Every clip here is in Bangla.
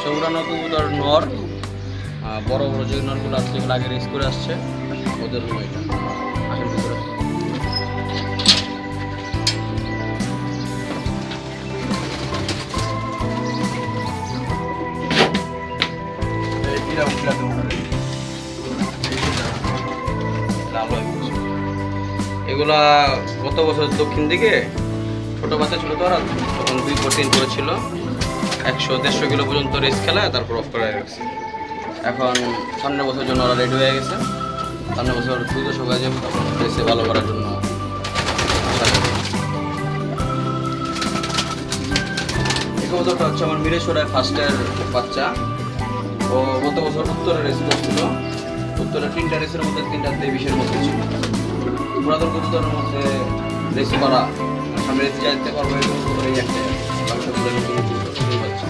হচ্ছে উড়ানো কবুতর নর, বড় বড় যে নরগুলো আছে যেগুলো আগে রেস করে আসছে ওদের হলো এটা। আসেন ভিতরে। এগুলা গত বছর দক্ষিণ দিকে ছোট বাচ্চা ছিল তো, ওরা তখন 2-3 করে ছিল, 100-150 কিলো পর্যন্ত রেস খেলায় তারপর অফ করে রাখছে। এখন সামনের বছর জন্য ওরা রেডি হয়ে গেছে, সামনের বছর দ্রুত সকালে যাবে, তখন রেসে ভালো করার জন্য আশা করি। এই কবুতরটা হচ্ছে আমার মিরেশ্বরের ফার্স্টের বাচ্চা। ও গত বছর উত্তরে রেস করছিল, উত্তরে 3টা রেসের মধ্যে 3টাতে 20-এর মধ্যে ছিল। পুরাতন কবুতরের মধ্যে রেস করা, সামনে রেসে যেতে পারবো এই কবুতর এই একটা বাচ্চাগুলো নতুন বাচ্চা।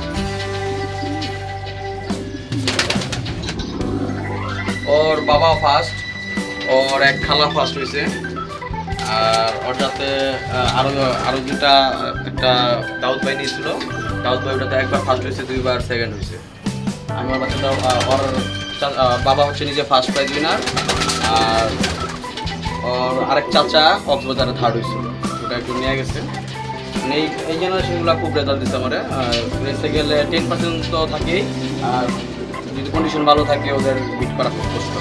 ওর বাবা ফার্স্ট, ওর এক খালা ফার্স্ট হয়েছে, আর ওর সাথে আরো দুটা, একটা দাউদ ভাই নিয়েছিল, দাউদ ভাই ওটাতে একবার ফার্স্ট হয়েছে, 2বার সেকেন্ড হয়েছে। আমি ওর বাচ্চাটা, ওর বাবা হচ্ছে নিজে ফার্স্ট প্রাইজ উইনার, আর ওর আরেক চাচা কক্সবাজারে থার্ড হয়েছিল, ওটা একটু নিয়ে গেছে। মানে এই জেনারেশনগুলো খুব রেজাল্ট দিচ্ছে আমার। রেসে গেলে 10% তো থাকেই, আর যদি কন্ডিশন ভালো থাকে ওদের বিট করা খুব কষ্ট,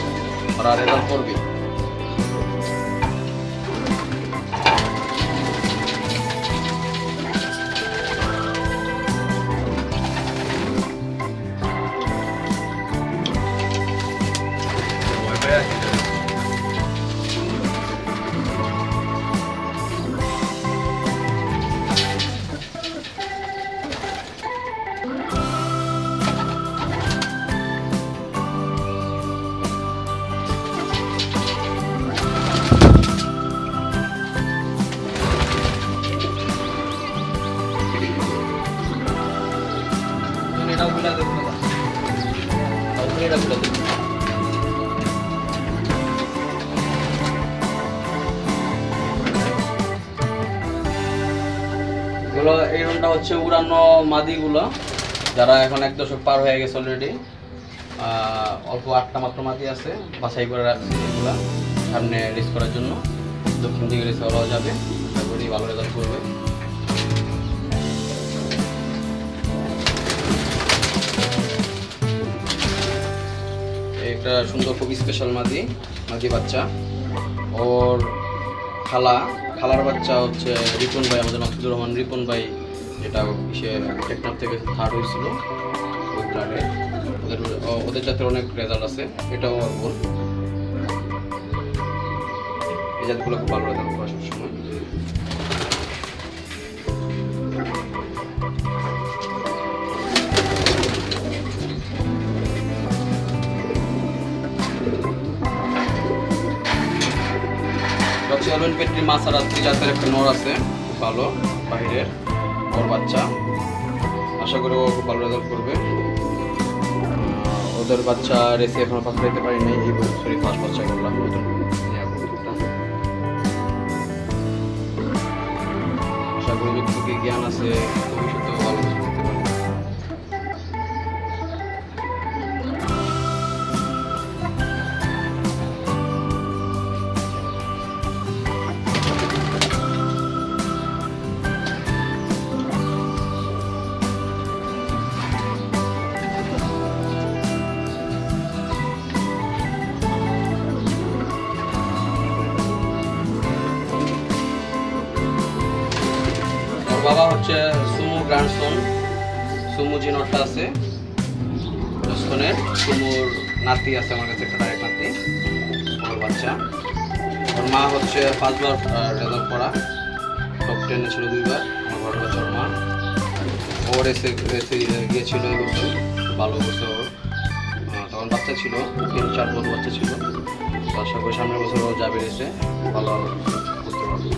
ওরা রেজাল্ট করবে। এই রুমটা হচ্ছে উড়ানো মাদিগুলো, যারা এখন 1 দশক পার হয়ে গেছে অলরেডি। অল্প 8টা মাত্র মাদি আছে, বাছাই করে রাখছি এগুলা সামনে রেস করার জন্য। দক্ষিণ দিকে রেসে ওরাও যাবে, আশা করি ভালো রেজাল্ট করবে। একটা সুন্দর খুব স্পেশাল মাদি বাচ্চা। ওর খালার বাচ্চা হচ্ছে রিপন ভাই, আমাদের মাসুদুর রহমান রিপন ভাই, যেটা সে টেকনাফ থেকে থার্ড হয়েছিল ওই প্ল্যানে। ওদের জাতের অনেক রেজাল্ট আছে, এটাও ওর বোন। এই জাতগুলো খুব ভালো রেজাল্ট করে সবসময়। অ্যালবেন পেট্রি মাসারাত্রি জাতের একটা নর আছে, খুব ভালো বাহিরের, ওর বাচ্চা। আশা করি ও খুব ভালো রেজাল্ট করবে। ওদের বাচ্চা রেসে এখনো পাস দিতে পারি নাই, এই বছরই ফার্স্ট বাচ্চা করলাম নতুন। আশা করি যতটুকু জ্ঞান আছে ভবিষ্যতেও ভালো কিছু করতে পারবে। বাবা হচ্ছে সুমু গ্র্যান্ডসন, সুমু যে নটটা আছে জস্তনের, সুমুর নাতি আছে আমার কাছে, একটা ডাইরেক্ট নাতি, ওর বাচ্চা। ওর মা হচ্ছে 5বার রেজাল্ট করা, টপ 10-এ ছিল 2বার, আমার ঘরের বাচ্চা ওর মা। ও রেসে গিয়েছিল এই বছর, ভালো করছে ওর। তখন বাচ্চা ছিল, 3-4 বছর বাচ্চা ছিল। আশা করি সামনের বছর ও যাবে রেসে, ভালো করতে পারবে।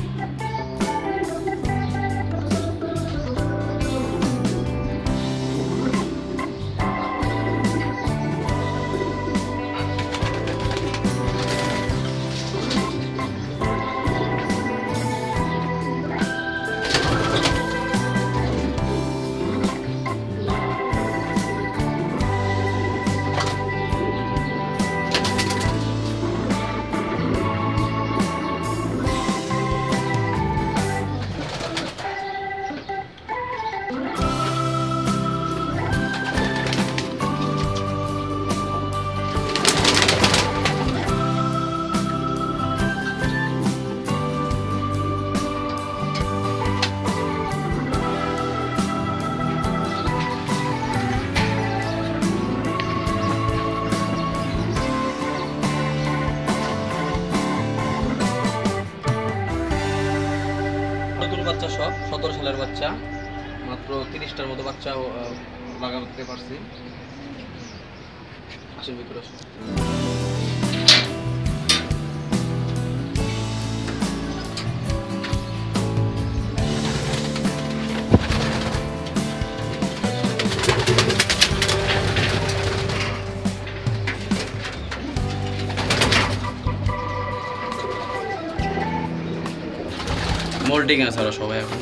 বাচ্চা সব 17 সালের বাচ্চা, মাত্র 30টার মতো বাচ্চা লাগাতে পারছি। আসেন ভিতরে আসুন। মোল্ডিং আছে ওরা সবাই এখন।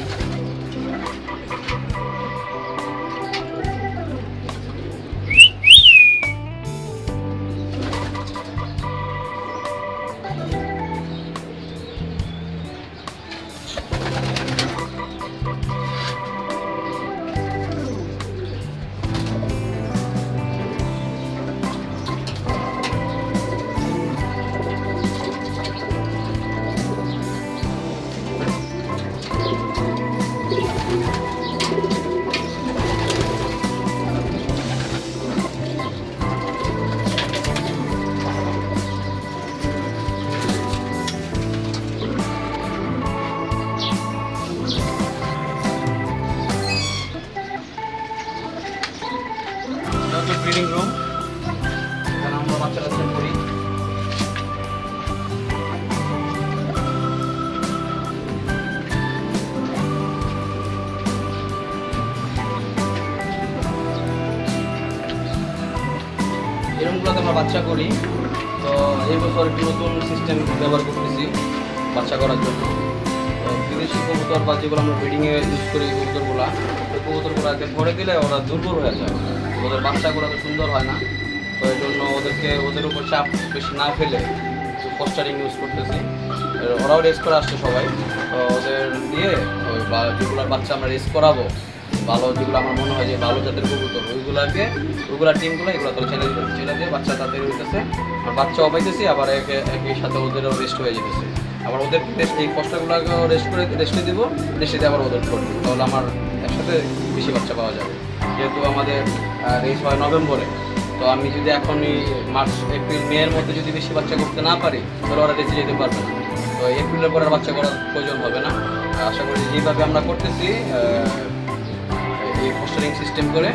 ব্রিডিং রুম, এখানে আমরা বাচ্চারা সেট করি। এরকমগুলোতে আমরা বাচ্চা করি। তো এই বছর একটি নতুন সিস্টেম ব্যবহার করতেছি বাচ্চা করার জন্য। তো বিদেশি কবুতর বা যেগুলো আমরা ব্রিডিংয়ে ইউজ করি কবুতরগুলো, ওই কবুতরগুলোকে ভরে দিলে ওরা দুর্বল হয়ে যায়, ওদের বাচ্চাগুলো তো সুন্দর হয় না। তো এই জন্য ওদের উপর চাপ বেশি না ফেলে ফস্টারিং ইউজ করতেছি। ওরাও রেস করে আসছে সবাই। তো ওদের দিয়ে ওই যেগুলোর বাচ্চা আমরা রেস করাবো, ভালো যেগুলো আমার মনে হয় যে ভালো জাতের কবুতর, ওইগুলা টিমগুলো এগুলো তো ছেড়ে দিয়ে বাচ্চা তাদের হইতেছে, আর বাচ্চাও পাইতেছি, আবার একই সাথে ওদেরও রেস্ট হয়ে যেতেছে। আবার ওদের এই ফস্টারগুলোকেও রেস্টে দিব, রেস্টে দিয়ে আবার ওদের ছোট, তাহলে আমার একসাথে বেশি বাচ্চা পাওয়া যাবে। যেহেতু আমাদের রেস হয় নভেম্বরে, তো আমি যদি এখনই মার্চ এপ্রিল মে এর মধ্যে যদি বেশি বাচ্চা করতে না পারি, তাহলে ওরা রেসে যেতে পারবে না। তো এপ্রিলের পরে আর বাচ্চা করার প্রয়োজন হবে না। আশা করি যেভাবে আমরা করতেছি এই ফস্টারিং সিস্টেম করে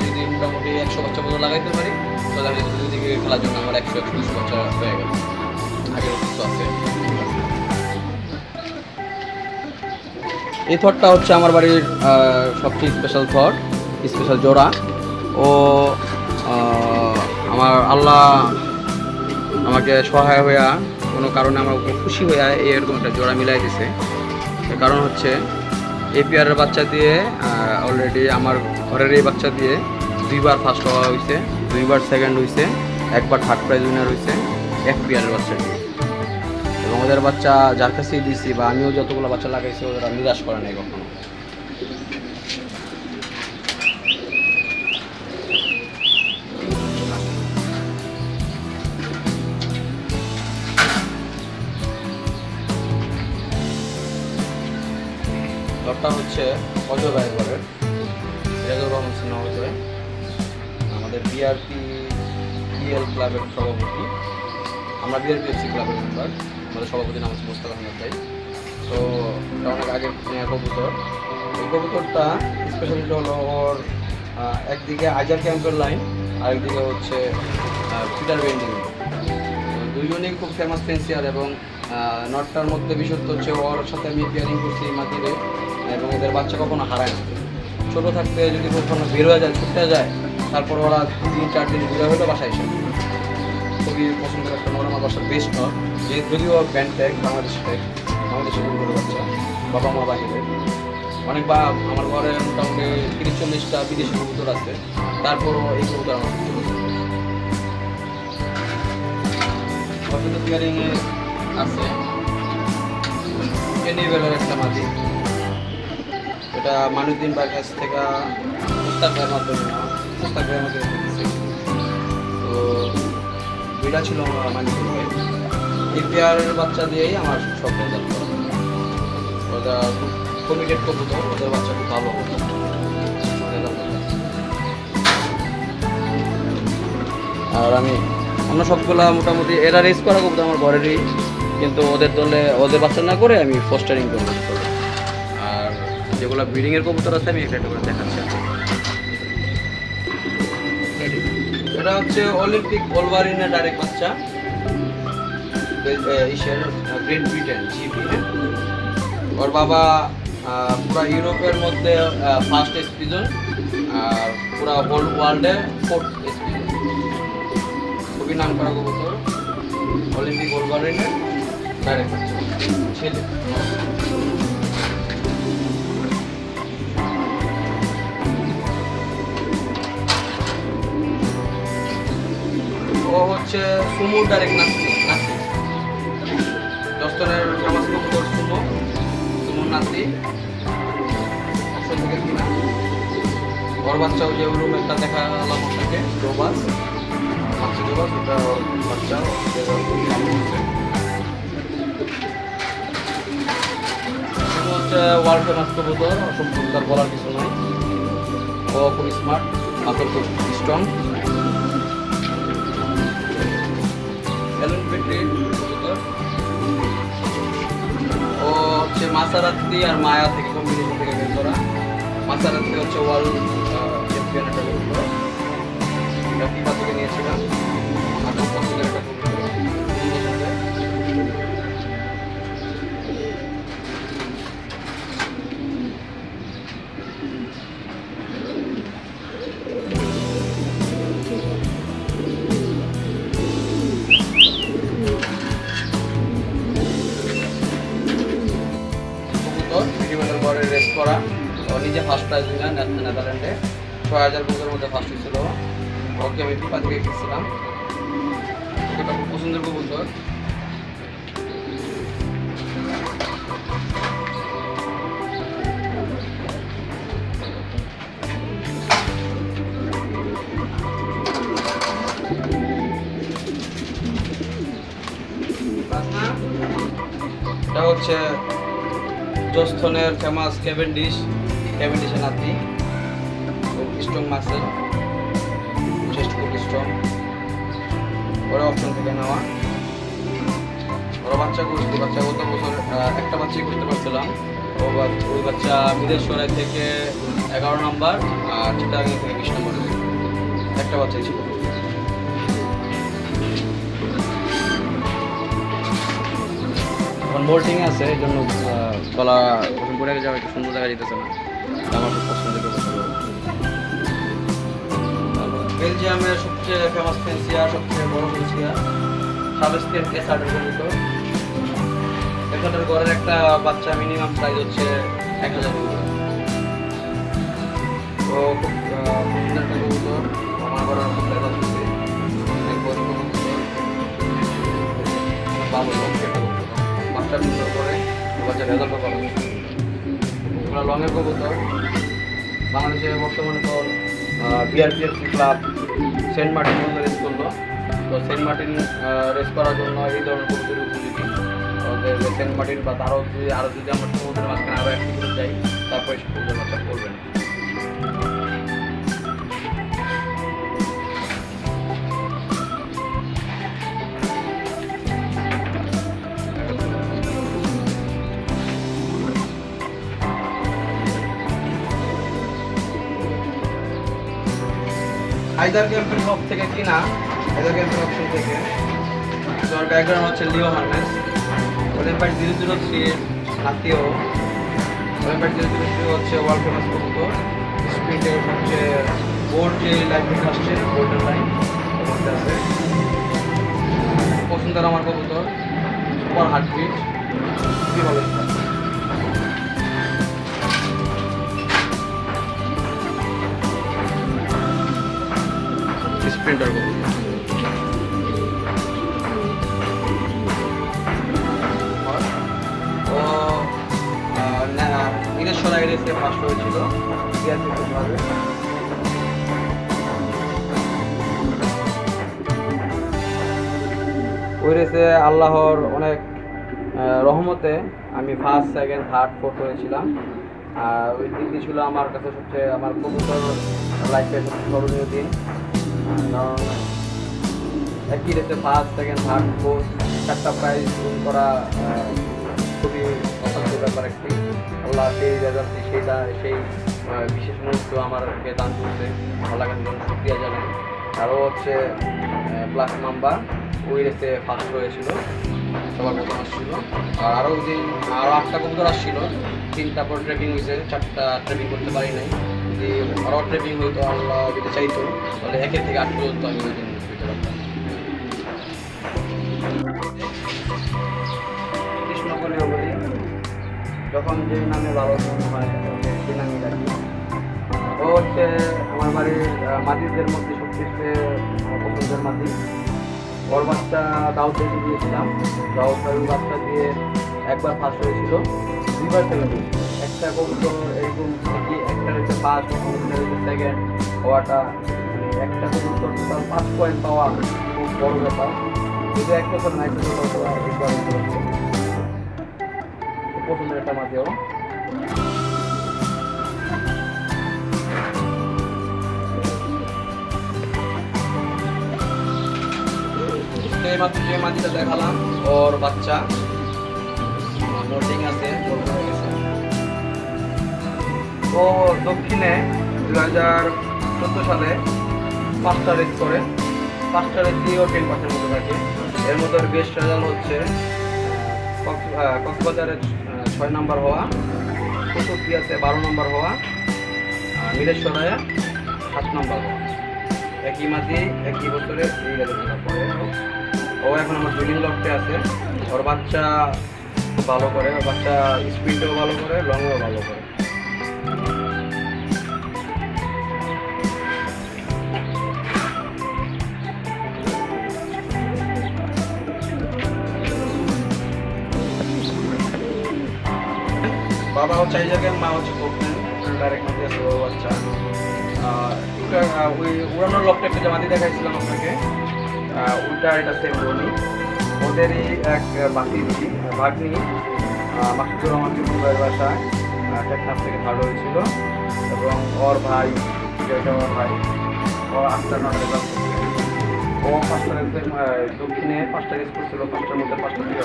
যদি মোটামুটি 100 বাচ্চা পর্যন্ত লাগাইতে পারি, তাহলে আমি দুদিকে খেলার জন্য আমার 100-120 বাচ্চা হয়ে গেল। আগের কিছু আছে। এই থটটা হচ্ছে আমার বাড়ির সবচেয়ে স্পেশাল থট, স্পেশাল জোড়া। ও আমার আল্লাহ আমাকে সহায় হইয়া কোনো কারণে আমার উপর খুশি হইয়া এরকম একটা জোড়া মিলাই দিছে। কারণ হচ্ছে এপিআরের বাচ্চা দিয়ে অলরেডি আমার ঘরের এই বাচ্চা দিয়ে 2বার ফার্স্ট হওয়া হয়েছে, 2বার সেকেন্ড হয়েছে, 1বার থার্ড প্রাইজ উইনার হয়েছে এপিআরের বাচ্চা দিয়ে। এবং ওদের বাচ্চা যার কাছেই দিয়েছি বা আমিও যতগুলো বাচ্চা লাগাইছি ওরা নিরাশ করে নাই কখনো। দরটা হচ্ছে অজয় ভাই ঘরের, রেজর রহমান সিনহা অজয়, আমাদের বিআরপিএল ক্লাবের সভাপতি। আমরা বিআরপিএফসি ক্লাবের মেম্বার, আমাদের সভাপতি নাম হচ্ছে মোস্তাক আহমেদ ভাই। তো এটা অনেক আগের কবুতর। এই কবুতরটা স্পেশালিটি হলো ওর একদিকে আইজার ক্যাম্পের লাইন, আরেকদিকে হচ্ছে পিটার বেন্ডিং। দুইজনেই খুব ফেমাস ফেন্সিয়ার এবং নটটার মধ্যে বিশেষত্ব হচ্ছে ওর সাথে আমি পেয়ারিং করছি মাটিরে, এবং ওদের বাচ্চা কখনো হারায় না। ছোটো থাকতে যদি কখনো বের হয়ে যায়, ছুটতে যায়, তারপর ওরা 3-4 দিন ঘুরে হলে বাসায় এসে খুবই পছন্দের একটা নট, আমার বাসার বেস্ট নট। যদিও ব্যান্ড ট্যাগ বাংলাদেশের গরু বাচ্চা, বাবা মা বাহিরে অনেক, বা আমার ঘরে মোটামুটি 30-40টা বিদেশি কবুতর আছে, তারপরও এই কবুতর আমার পেয়ারিংয়ে আছে। ক্যানিভেলের একটা মাদি, এটা মানুষদিন ভাইয়ের কাছ থেকে মুস্তাক ভাইয়ের মাধ্যমে নেওয়া, মুস্তাক ভাইয়ের মাধ্যমে দেখেছি। তো দুইটা ছিল মানুষদিন ভাই, এই পেয়ারের বাচ্চা দিয়েই আমার সব রেজাল্ট করা। ওরা খুব কমিটেড কবুতর, ওদের বাচ্চা খুব ভালো রেজাল্ট। আর আমরা সবগুলা মোটামুটি এরা রেস করা কবুতর আমার ঘরেরই, কিন্তু ওদের দলে ওদের বাচ্চা না করে আমি ফস্টারিং করবো। আর যেগুলো ব্রিডিংয়ের কবুতর আছে আমি একটা করে দেখাচ্ছি। এটা হচ্ছে অলিম্পিক ওলভারিনের ডাইরেক্ট বাচ্চা, গ্রেট ব্রিটেন জিপি। ওর বাবা পুরা ইউরোপের মধ্যে ফার্স্ট এক্সপিজন আর পুরা ওয়ার্ল্ডে ফোর্থ এক্সপিজন, খুবই নাম করা কবুতর। অলিম্পিক ওলভারিনের ডাইরেক্ট বাচ্চা ছেলে। ও হচ্ছে সুমুর ডাইরেক্ট নাতি, দস্তরের ফেমাস কবুতর সুমুর নাতি, অপশন থেকে কিনা। ওর বাচ্চাও যে রুম একটা দেখালাম আপনাকে, ডোবাস মাছি ডোবাস, ওটা বাচ্চা হচ্ছে ওয়ার্ল্ড ফেমাস কবুতর, অসম্পূর্ণ বলার কিছু নয়। ও খুব স্মার্ট, মাথা খুব স্ট্রং। ও হচ্ছে মাসারাত্তি আর মায়া থেকে কম্বিনেশন থেকে বের করা। মাসারাত্তি হচ্ছে ওয়ার্ল্ড চ্যাম্পিয়ন একটা কবুতর, এটা ফিফা থেকে নিয়েছিলাম। আর খুব পছন্দের একটা কবুতর। রেস করা, ও নিজে ফার্স্ট প্রাইজ উইনার নেদারল্যান্ডে, ৬,০০০ বুকের মধ্যে ফার্স্ট হয়েছিল। ওকে আমি ফিফা থেকে খেলছিলাম, এটা খুব পছন্দের কবুতর। এটা হচ্ছে জস্থনের ফেমাস ক্যাভেন্ডিশের নাতি, খুব স্ট্রং মাসেল, চেস্ট খুব স্ট্রং। ওরা অপশন থেকে নেওয়া। ওরা বাচ্চা করছি, বাচ্চা গত বছর একটা বাচ্চাই করতে পারছিলাম। ওই বাচ্চা মিরেশ্বরের থেকে 11 নম্বর আর চিটাগাং থেকে 20 নম্বর, একটা বাচ্চাই ছিল। মোল্টিং আছে, এই জন্য গলা প্রথম পরে যাওয়া একটু সুন্দর দেখা যেতেছে না, আমার খুব পছন্দের কবুতর। বেলজিয়ামের সবচেয়ে ফেমাস ফেন্সিয়ার, সবচেয়ে বড় ফেন্সিয়ার, সাবেস্টিয়ান এসার্টের কবুতর। এখানটার ঘরের একটা বাচ্চা মিনিমাম সাইজ হচ্ছে 1000 টাকা। তো খুব পছন্দের একটা কবুতর, আমার ঘরের খুব দেখা যাচ্ছে ভালো বাচ্চা সুন্দর করে বাচ্চা রেজাল্ট করা। ওগুলো লংয়ের কবুতর। বাংলাদেশে বর্তমানে তো B R P F C club Saint Martin race করলো, তো সেন্ট মার্টিন রেস করার জন্য এই ধরনের কবুতর উপযোগী। ওদের সেন্ট মার্টিন বা আরও যদি আমরা সমুদ্রের মাঝখানে আরও একটু করে যাই, তারপরে সে কবুতর বাচ্চা করবে না। হায়দার ক্যাম্পের শপ থেকে কিনা, হায়দার ক্যাম্পের অপশন থেকে। তো ওর ব্যাকগ্রাউন্ড হচ্ছে লিও হার্নেস, অলিম্পিক 003 নাতিও। অলিম্পিক 003 হচ্ছে ওয়ার্ল্ড ফেমাস কবুতর, স্পিডের সবচেয়ে বোর্ড যে লাইনটা আসছে, বোর্ডের লাইন মধ্যে আছে। পছন্দের আমার কবুতর, সুপার হার্টবিট, খুবই ভালো। স্প্রিন্টার কবুতর। ও বছর আগে রেসে ফার্স্ট হয়েছিল ভাবে। ওই রেসে আল্লাহর অনেক রহমতে আমি ফার্স্ট, সেকেন্ড, থার্ড, ফোর্থ হয়েছিলাম। আর ওই দিনটি ছিল আমার কাছে সবচেয়ে আমার কবুতর লাইফের সবচেয়ে স্মরণীয় দিন। কারণ একই রেসে ফার্স্ট, সেকেন্ড, থার্ড, ফোর্থ 4টা প্রাইজ উইন করা খুবই অসাধ্য ব্যাপার একটি। আল্লাহ সেই রেজাল্টটি সেই বিশেষ মুহূর্ত আমাকে দান করতে আল্লাহ কাছে শুকরিয়া জানাই। আরও হচ্ছে ব্ল্যাক মাম্বা ওই রেসে ফার্স্ট হয়েছিল, সবার প্রথম আসছিল। আর আরও 8টা কবুতর আসছিল, 3টা পর ট্রেকিং হয়েছে, 4টা ট্রেকিং করতে পারি নাই। যদি আরও ট্রেকিং হইতো, আল্লাহ যদি চাইতো, তাহলে 1 থেকে 8 পর্যন্ত আমি ওই দিন দিতে পারতাম। কৃষ্ণকলিও বলি, যখন যে নামে ভালো মনে হয় সেই নামই রাখি। ও হচ্ছে আমার বাড়ির মাটিদের মধ্যে সবচেয়ে পছন্দের মাটি। ওর বাচ্চা দাউদ দেখে দিয়েছিলাম, দাউদ ভাইয়ের বাচ্চা দিয়ে একবার ফার্স্ট হয়েছিল, 2বার সেকেন্ড হয়েছিল। একটা কবুতর এরকম কি একটা হচ্ছে ফার্স্ট, একটা হচ্ছে সেকেন্ড হওয়াটা, মানে একটা কবুতর টোটাল 5 পয়েন্ট পাওয়া খুব বড় ব্যাপার। যদি এক বছর না একটা পছন্দের একটা মাটিও। এইমাত্র যে মাটিটা দেখালাম ওর বাচ্চা মোল্ডিং আছে, ও দক্ষিণে 2014 সালে 5টা রেস করে, 5টা রেস দিয়েও 10% মতো থাকে। এর মধ্যে বেস্ট রেজাল্ট হচ্ছে কক্সবাজারে 6 নম্বর হওয়া, কুতুবদিয়াতে 12 নম্বর হওয়া, নীলেশ্বরায় 7 নম্বর হওয়া। একই মাটি একই বছরে এই রেজাল্টটা পড়ে। ও এখন আমার ব্রিডিং লফটে আছে। ওর বাচ্চা ভালো করে, ওর বাচ্চা স্পিডেও ভালো করে, লংয়েও ভালো করে। বাবা হচ্ছে আইজাকের, মা হচ্ছে কোকম্যান, ডাইরেক্ট মাটি আছে ওর বাচ্চা। ওই উড়ানোর লফটে একটা মাটি দেখাইছিলাম আপনাকে, ওইটা এটা সেম বলি। ওদেরই এক ভাগ্নি মাসুদুর রহমান ভাইয়ের বাসায় টেকনাফ থেকে ভালো হয়েছিল, এবং ওর ভাই ওর ভাই ও 8টা 9টা রেজাল্ট করছে। ও 5টা রেসের দক্ষিণে 5টা রেস করছিল, 5টার মধ্যে 5টা থেকে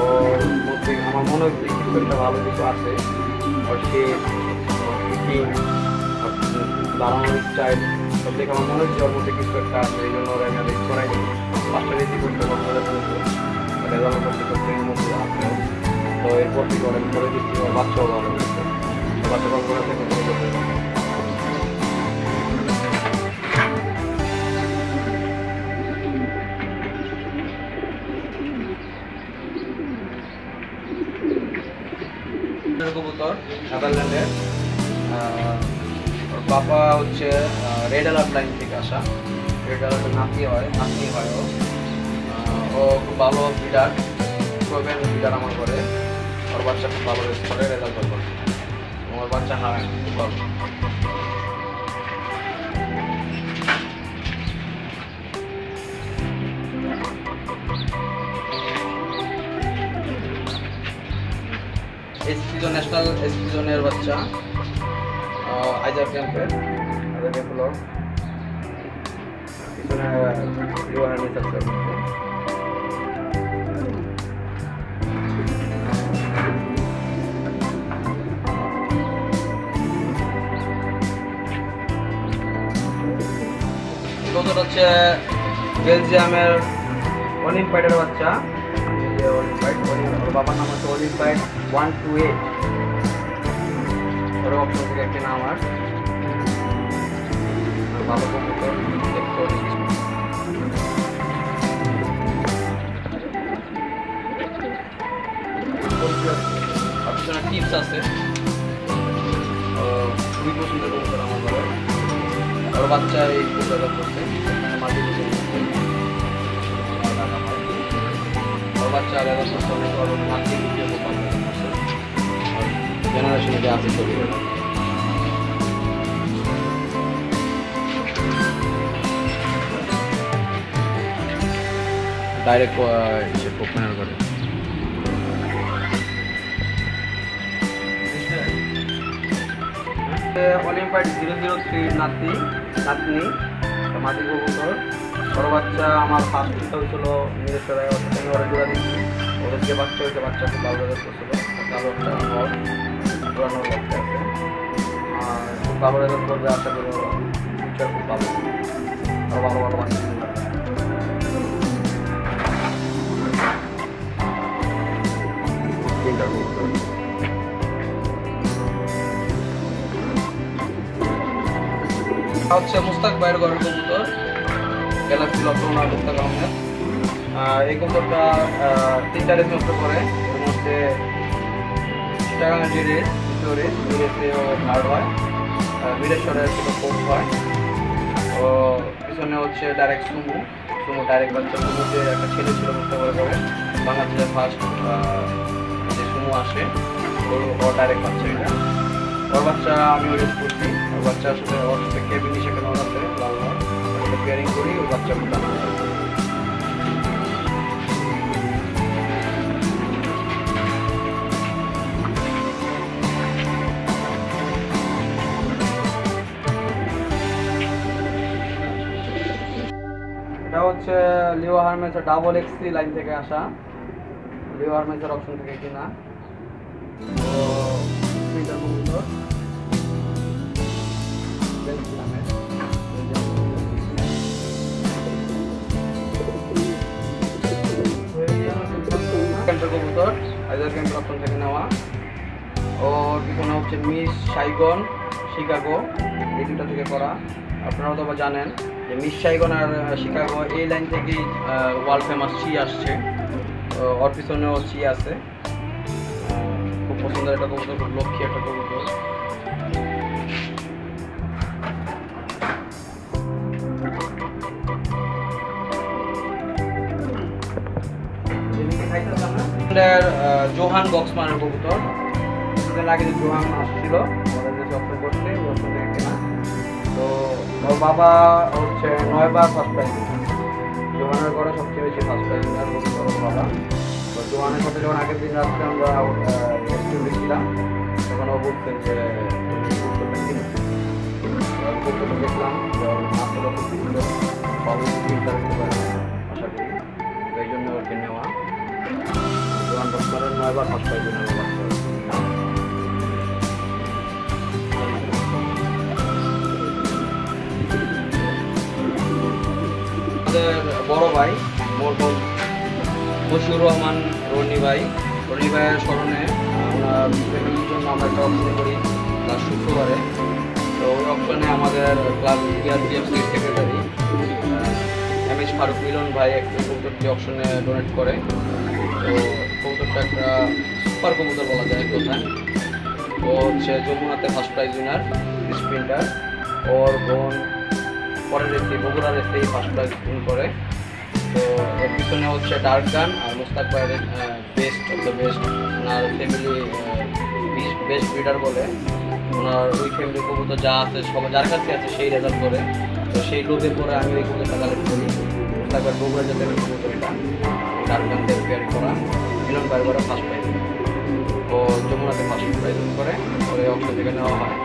ওর মধ্যে আমার মনে হচ্ছে কিছু একটা ভালো কিছু আছে। ওর শেপ, দাঁড়ানোর স্টাইল সব দেখে আমার মনে হচ্ছে ওর মধ্যে কিছু একটা আছে। এই জন্য ওরা রেস করাই নি, 5টা রেসই করতে রেজাল্ট করতে করতে এর মধ্যে আছে। তো এরপর থেকে অনেক করে দিচ্ছি, ওর বাচ্চাও ভালো হয়েছে, বাচ্চা কল করে থেকে কবুতর নেদারল্যান্ডের। ওর বাবা হচ্ছে রেড অ্যালার্ট লাইন থেকে আসা, রেড অ্যালার্টের নাতি হয় ও খুব ভালো ব্রিডার, প্রোভেন ব্রিডার আমার ঘরে। ওর বাচ্চা খুব ভালো রেস করে, রেজাল্ট করে। আমার বাচ্চা হ্যাঁ খুব ভালো। এসপিজন ন্যাশনাল এসপিজনের বাচ্চা আইজার ক্যাম্পের পিছনে আছে। কবুতর হচ্ছে বেলজিয়ামের অলিম্পাইডের বাচ্চা। ওর বাবার নাম হচ্ছে অলিম্পাইড 128, ওর অপশন থেকে একটি নাম। আর ভালো কবুতর দেখতে টিপস আছে, খুবই পছন্দের কবুতর আমার ঘরে। ওর বাচ্চা এই কবুতর করছে মাটি ওর বাচ্চা আলাদা করতে অনেক মাটি দিয়ে জেনারেশনে যে আছে ছবি ডাইরেক্ট কোপমেনার করে অলিম্পিয়াড 003 নাতনি মাদি কবুতর বড় বাচ্চা আমার ফার্স্ট দিতে হয়েছিল নিজের ওরা জোড়া দিচ্ছি ওদের যে বাচ্চা হয়েছে বাচ্চা খুব ভালো রেজাল্ট করছিল কালো একটা পুরানো বাচ্চা আছে আর খুব ভালো রেজাল্ট করবে আশা করি ফিউচার খুব ভালো আরও ভালো ভালো বাচ্চা হচ্ছে মুস্তাক ভাইয়ের ঘরের কবুতর গ্যালাক্সি লটনা মুস্তাক আহমেদ। এই কবুতরটা 3টা রেস নষ্ট করে এর মধ্যে চিটাগাং রেস দ্বিতীয় রেসেও থার্ড হয় বীরেশ্বরে ছিল ফোর্থ হয়। ও পিছনে হচ্ছে ডাইরেক্ট সুমো ডাইরেক্ট বাচ্চা সুমোতে একটা ছেলে ছিল মুস্তাক ভাইয়ের ঘরে বাংলাদেশের ফার্স্ট যে সুমো আসে ও ডাইরেক্ট বাচ্চা এটা ওর বাচ্চা আমি রেস করছি ওর বাচ্চা আসলে ওর সাথে কেবিন সেখানে ওর আছে লাল ওটা পেয়ারিং করি ওর বাচ্চা ফুটা এটা হচ্ছে লিও হারমেসের ডাবল এক্সি লাইন থেকে আসা লিও হারমেসের অপশন থেকে কিনা তো কবুতর হায়দার ক্যাম্পের অপশন থেকে নেওয়া ওর পিছনে হচ্ছে মিস সাইগন শিকাগো এই দুটা থেকে করা আপনারা তো জানেন যে মিস সাইগন আর শিকাগো এই লাইন থেকেই ওয়ার্ল্ড ফেমাস চি আসছে ওর পিছনেও চি আছে খুব পছন্দের একটা কবুতর খুব লক্ষ্মী একটা কবুতর জোহান বক্সমানের কবুতর কিছুদিন আগে জোহান আসছিল অপশন করতে অপশন থেকে কেনা তো ওর বাবা হচ্ছে 9 বার ফার্স্ট প্রাইজ জোহানের ঘরে সবচেয়ে বেশি ফার্স্ট প্রাইজ নেওয়ার কবুতর ওর বাবা তো জোহানের সাথে যখন আগের দিন রাত্রে আমরা রেস্টুরেন্টে ছিলাম তখন ও বলতেন যে কবুতরটা কিনে কবুতরটা দেখলাম আসলে খুব সুন্দর বাবু ইন্টারেস্ট করে আশা করি এই জন্য ওকে নেওয়া জোহান বক্সমানের 9 বার ফার্স্ট প্রাইজ নেওয়া বড় ভাই মোরবল বশিউর রহমান রনি ভাইয়ের স্মরণে ওনার ফ্যামিলির জন্য আমরা একটা অপশন করি লাস্ট শুক্রবারে তো ওই অপশনে আমাদের club BRPFC secretary MS Faruk Milan ভাই একটা কবুতরটি অপশনে ডোনেট করে তো কবুতরটা একটা সুপার কবুতর বলা যায় কোথায় ও হচ্ছে যমুনাতে ফার্স্ট প্রাইজ উইনার স্প্রিন্টার ওর বোন পরের রেসে বগুড়া রেসে ফার্স্ট প্রাইজ উইন করে তো এর পিছনে হচ্ছে ডার্ক গান আর মুস্তাক ভাইয়ের best of the best owner family best breeder বলে ওনার ওই ফ্যামিলি কবুতর যা আছে সবাই যার কাছে আছে সেই রেজাল্ট করে তো সেই লোকের পরে আমি ওই কবুতরটা কালেক্ট করি মুস্তাক ভাইয়ের বগুড়া জাতের কবুতর এটা ডার্ক গান থেকে পেয়ারি করা মিলন ভাইয়ের পরে ফার্স্ট প্রাইজ ও যমুনাতে ফার্স্ট প্রাইজ উইন করে ওই অপশন থেকে নেওয়া হয়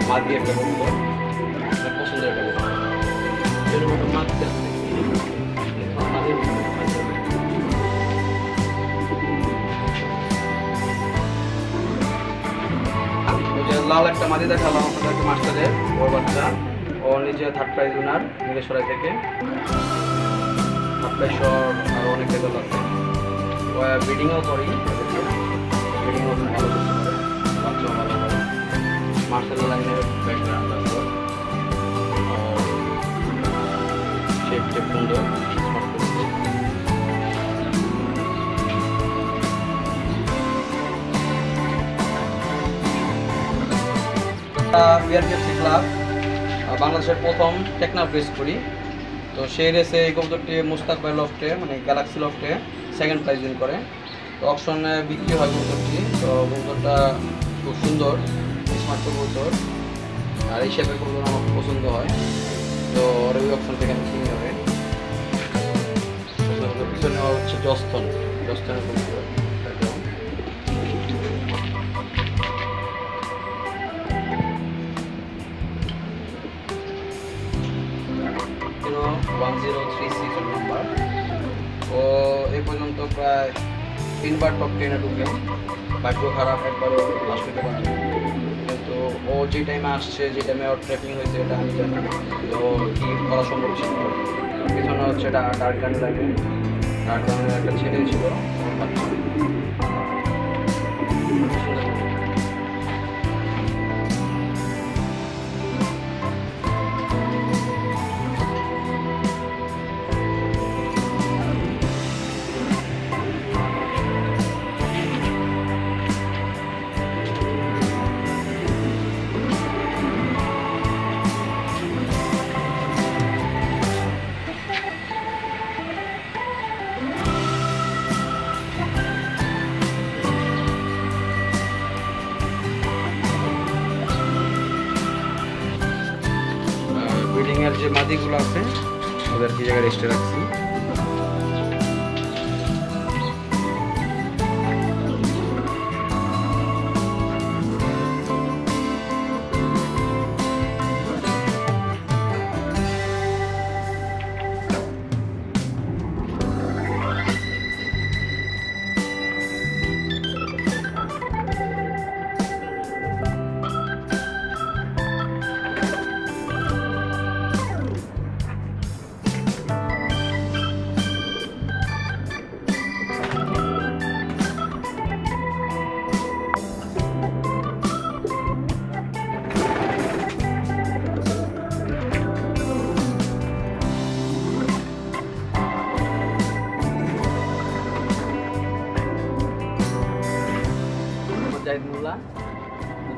মাদি একটা কবুতর পছন্দের একটা কবুতর লাল একটা মাদি দেখালাম আপনাদেরকে মাস্টারের ওর বাচ্চা ও নিজে থার্ড প্রাইজ উইনার নীলেশ্বরাই থেকে থার্ড প্রাইজ আর অনেক রেজাল্ট আছে ব্রিডিংও করি ব্রিডিংও ভালো বাচ্চা ভালো করে মার্শাল লাইনের ব্যাকগ্রাউন্ড আছে শেপটা সুন্দর বিআরপিএফসি ক্লাব বাংলাদেশের প্রথম টেকনাফ রেস করি তো সেই রেসে এই কবুতরটি মুস্তাক ভাই লফটে মানে গ্যালাক্সি লফটে সেকেন্ড প্রাইজ উইন করে তো অপশনে বিক্রি হয় কবুতরটি তো কবুতরটা খুব সুন্দর স্মার্ট কবুতর, আর এই শেপের কবুতর আমার খুব পছন্দ হয়, তো ওর ওই অপশন থেকে আমি কিনে হবে। পিছনে হচ্ছে জস্তনের কবুতর, নাম্বার। ও এই পর্যন্ত প্রায় 3 বার টপ 10-এ ঢুকে, ভাগ্য খারাপ একবারও লাস্ট হতে পারে, কিন্তু ও যে টাইমে আসছে, যে টাইমে ওর ট্রেকিং হয়েছে এটা আমি জানি না, তো কি করা সম্ভব ছিল। পিছনে হচ্ছে এটা ডার্কান লাগে, ডার্কানের একটা ছেলে ছিল ওর বাচ্চা। বিল্ডিংয়ের যে মাদিগুলো আছে ওদের কি জায়গায় রেস্টে রাখছি।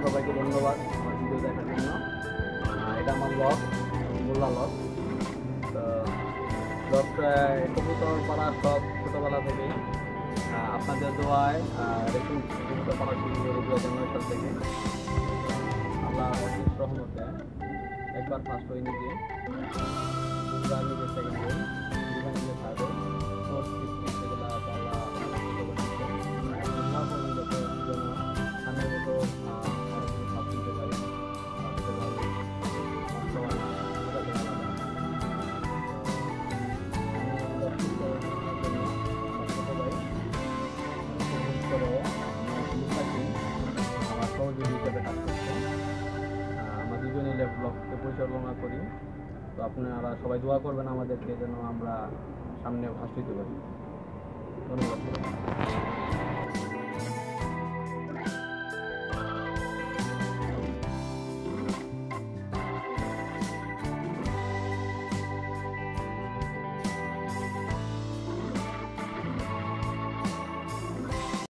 সবাইকে ধন্যবাদ আমার ভিডিও দেখার জন্য। এটা আমার ব্লগ, মোল্লা ব্লগ। তো ব্লগটা কবুতর পাড়া সব ছোটোবেলা থেকেই আপনাদের দোয়ায় রেখে কবুতর পাড়া শুরু করে 2009 সাল থেকে। আল্লাহ অশেষ রহমতে একবার ফার্স্ট হয়ে নিজে, দুবার নিজে সেকেন্ড হই, দুবার নিজে থার্ড হই, ফোর্থ ফিফথ সেগুলো আল্লাহ সামনের মতো সব কিনতে পারি। আমার সহযোগী হিসেবে কাজ করছে, আমরা দুজনে ব্লগকে পরিচালনা করি। তো আপনারা সবাই দোয়া করবেন আমাদেরকে যেন আমরা সামনে ফার্স্ট হইতে পারি। ধন্যবাদ।